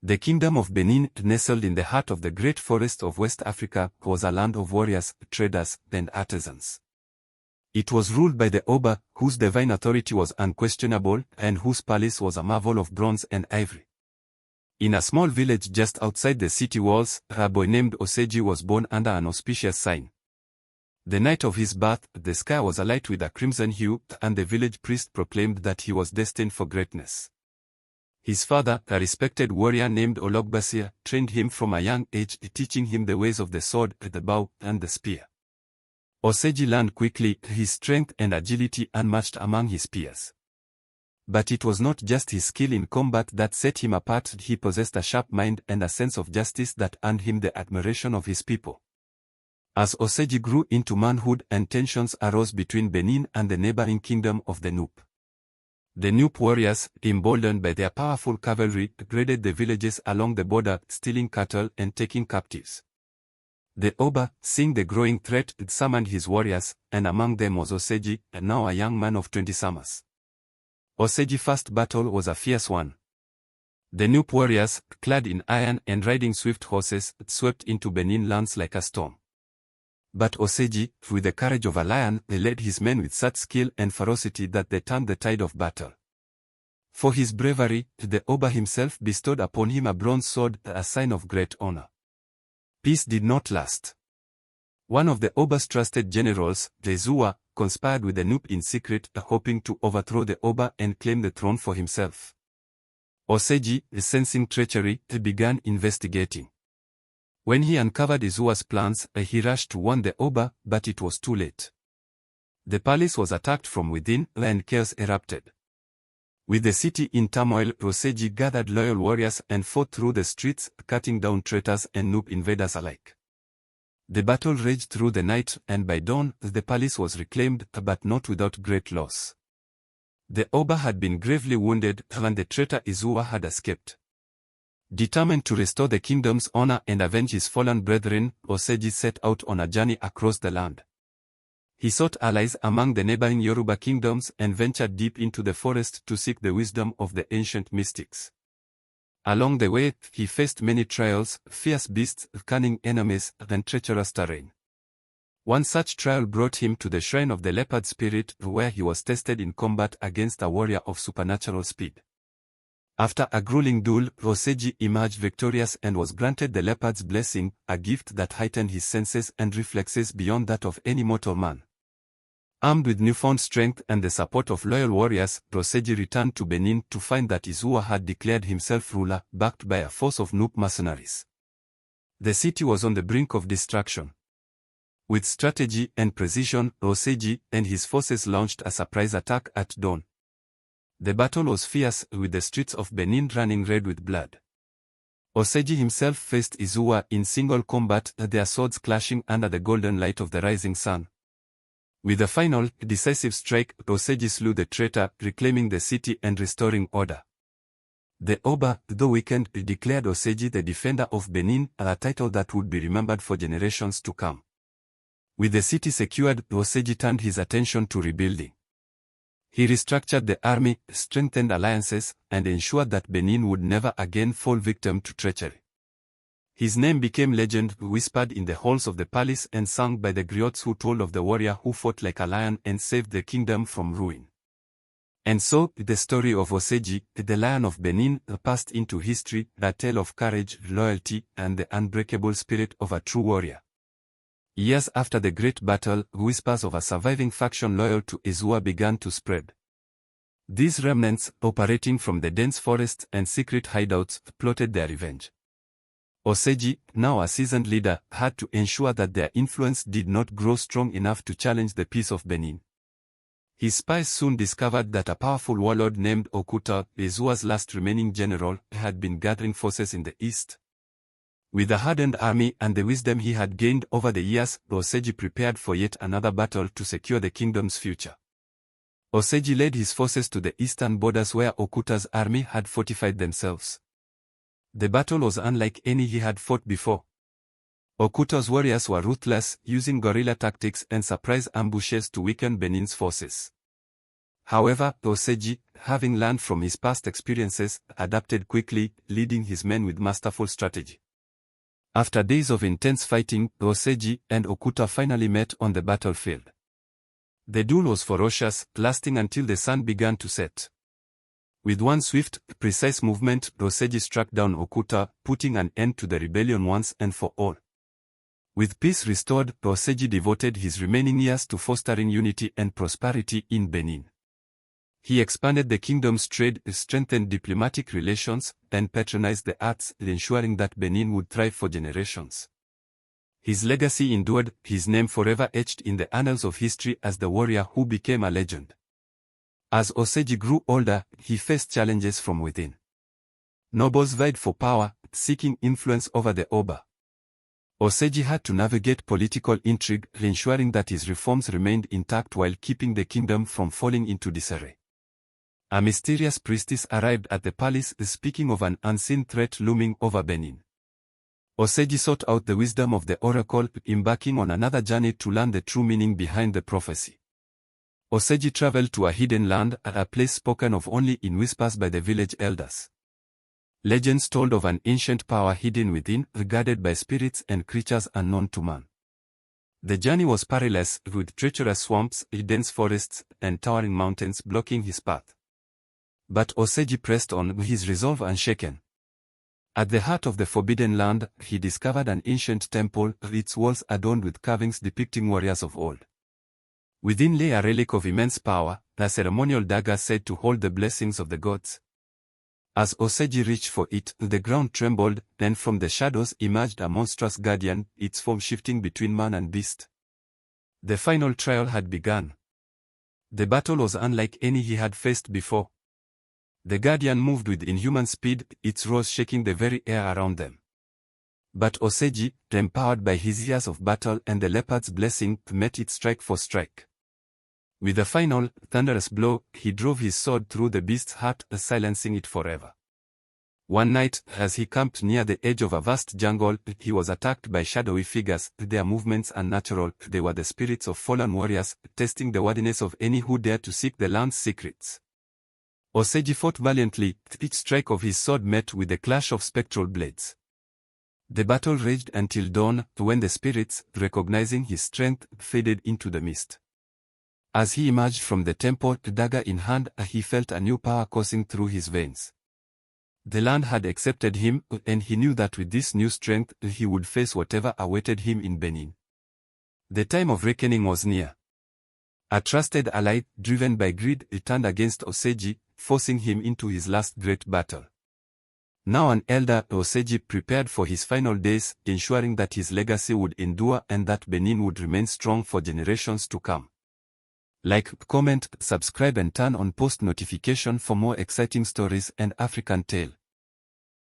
The kingdom of Benin, nestled in the heart of the great forest of West Africa, was a land of warriors, traders, and artisans. It was ruled by the Oba, whose divine authority was unquestionable, and whose palace was a marvel of bronze and ivory. In a small village just outside the city walls, a boy named Osagie was born under an auspicious sign. The night of his birth, the sky was alight with a crimson hue, and the village priest proclaimed that he was destined for greatness. His father, a respected warrior named Osagie, trained him from a young age, teaching him the ways of the sword, the bow, and the spear. Osagie learned quickly, his strength and agility unmatched among his peers. But it was not just his skill in combat that set him apart. He possessed a sharp mind and a sense of justice that earned him the admiration of his people. As Osagie grew into manhood and tensions arose between Benin and the neighboring kingdom of the Nupe. The Nupe warriors, emboldened by their powerful cavalry, raided the villages along the border, stealing cattle and taking captives. The Oba, seeing the growing threat, summoned his warriors, and among them was Osagie, now a young man of 20 summers. Osagie's first battle was a fierce one. The Nupe warriors, clad in iron and riding swift horses, swept into Benin lands like a storm. But Osagie, with the courage of a lion, led his men with such skill and ferocity that they turned the tide of battle. For his bravery, the Oba himself bestowed upon him a bronze sword, a sign of great honor. Peace did not last. One of the Oba's trusted generals, Zua, conspired with the Nupe in secret, hoping to overthrow the Oba and claim the throne for himself. Osagie, sensing treachery, began investigating. When he uncovered Zua's plans, he rushed to warn the Oba, but it was too late. The palace was attacked from within, and chaos erupted. With the city in turmoil, Osagie gathered loyal warriors and fought through the streets, cutting down traitors and Nupe invaders alike. The battle raged through the night, and by dawn, the palace was reclaimed, but not without great loss. The Oba had been gravely wounded, and the traitor Zua had escaped. Determined to restore the kingdom's honor and avenge his fallen brethren, Osagie set out on a journey across the land. He sought allies among the neighboring Yoruba kingdoms and ventured deep into the forest to seek the wisdom of the ancient mystics. Along the way, he faced many trials, fierce beasts, cunning enemies, and treacherous terrain. One such trial brought him to the shrine of the leopard spirit, where he was tested in combat against a warrior of supernatural speed. After a grueling duel, Osagie emerged victorious and was granted the leopard's blessing, a gift that heightened his senses and reflexes beyond that of any mortal man. Armed with newfound strength and the support of loyal warriors, Osagie returned to Benin to find that Zua had declared himself ruler, backed by a force of Nupe mercenaries. The city was on the brink of destruction. With strategy and precision, Osagie and his forces launched a surprise attack at dawn. The battle was fierce, with the streets of Benin running red with blood. Osagie himself faced Zua in single combat, their swords clashing under the golden light of the rising sun. With a final, decisive strike, Osagie slew the traitor, reclaiming the city and restoring order. The Oba, though weakened, declared Osagie the defender of Benin, a title that would be remembered for generations to come. With the city secured, Osagie turned his attention to rebuilding. He restructured the army, strengthened alliances, and ensured that Benin would never again fall victim to treachery. His name became legend, whispered in the halls of the palace and sung by the griots who told of the warrior who fought like a lion and saved the kingdom from ruin. And so, the story of Osagie, the Lion of Benin, passed into history, a tale of courage, loyalty, and the unbreakable spirit of a true warrior. Years after the great battle, whispers of a surviving faction loyal to Zua began to spread. These remnants, operating from the dense forests and secret hideouts, plotted their revenge. Osagie, now a seasoned leader, had to ensure that their influence did not grow strong enough to challenge the peace of Benin. His spies soon discovered that a powerful warlord named Okuta, Zua's last remaining general, had been gathering forces in the east. With a hardened army and the wisdom he had gained over the years, Osagie prepared for yet another battle to secure the kingdom's future. Osagie led his forces to the eastern borders where Okuta's army had fortified themselves. The battle was unlike any he had fought before. Okuta's warriors were ruthless, using guerrilla tactics and surprise ambushes to weaken Benin's forces. However, Osagie, having learned from his past experiences, adapted quickly, leading his men with masterful strategy. After days of intense fighting, Osagie and Okuta finally met on the battlefield. The duel was ferocious, lasting until the sun began to set. With one swift, precise movement, Osagie struck down Okuta, putting an end to the rebellion once and for all. With peace restored, Osagie devoted his remaining years to fostering unity and prosperity in Benin. He expanded the kingdom's trade, strengthened diplomatic relations, and patronized the arts, ensuring that Benin would thrive for generations. His legacy endured, his name forever etched in the annals of history as the warrior who became a legend. As Osagie grew older, he faced challenges from within. Nobles vied for power, seeking influence over the Oba. Osagie had to navigate political intrigue, ensuring that his reforms remained intact while keeping the kingdom from falling into disarray. A mysterious priestess arrived at the palace, speaking of an unseen threat looming over Benin. Osagie sought out the wisdom of the oracle, embarking on another journey to learn the true meaning behind the prophecy. Osagie traveled to a hidden land, a place spoken of only in whispers by the village elders. Legends told of an ancient power hidden within, guarded by spirits and creatures unknown to man. The journey was perilous, with treacherous swamps, dense forests, and towering mountains blocking his path. But Osagie pressed on, his resolve unshaken. At the heart of the Forbidden Land, he discovered an ancient temple, its walls adorned with carvings depicting warriors of old. Within lay a relic of immense power, a ceremonial dagger said to hold the blessings of the gods. As Osagie reached for it, the ground trembled, then from the shadows emerged a monstrous guardian, its form shifting between man and beast. The final trial had begun. The battle was unlike any he had faced before. The guardian moved with inhuman speed, its roars shaking the very air around them. But Osagie, empowered by his years of battle and the leopard's blessing, met it strike for strike. With a final, thunderous blow, he drove his sword through the beast's heart, silencing it forever. One night, as he camped near the edge of a vast jungle, he was attacked by shadowy figures, their movements unnatural. They were the spirits of fallen warriors, testing the worthiness of any who dared to seek the land's secrets. Osagie fought valiantly, each strike of his sword met with a clash of spectral blades. The battle raged until dawn, when the spirits, recognizing his strength, faded into the mist. As he emerged from the temple, dagger in hand, he felt a new power coursing through his veins. The land had accepted him, and he knew that with this new strength, he would face whatever awaited him in Benin. The time of reckoning was near. A trusted ally, driven by greed, turned against Osagie, forcing him into his last great battle. Now an elder, Osagie prepared for his final days, ensuring that his legacy would endure and that Benin would remain strong for generations to come. Like, comment, subscribe and turn on post notification for more exciting stories and African tale.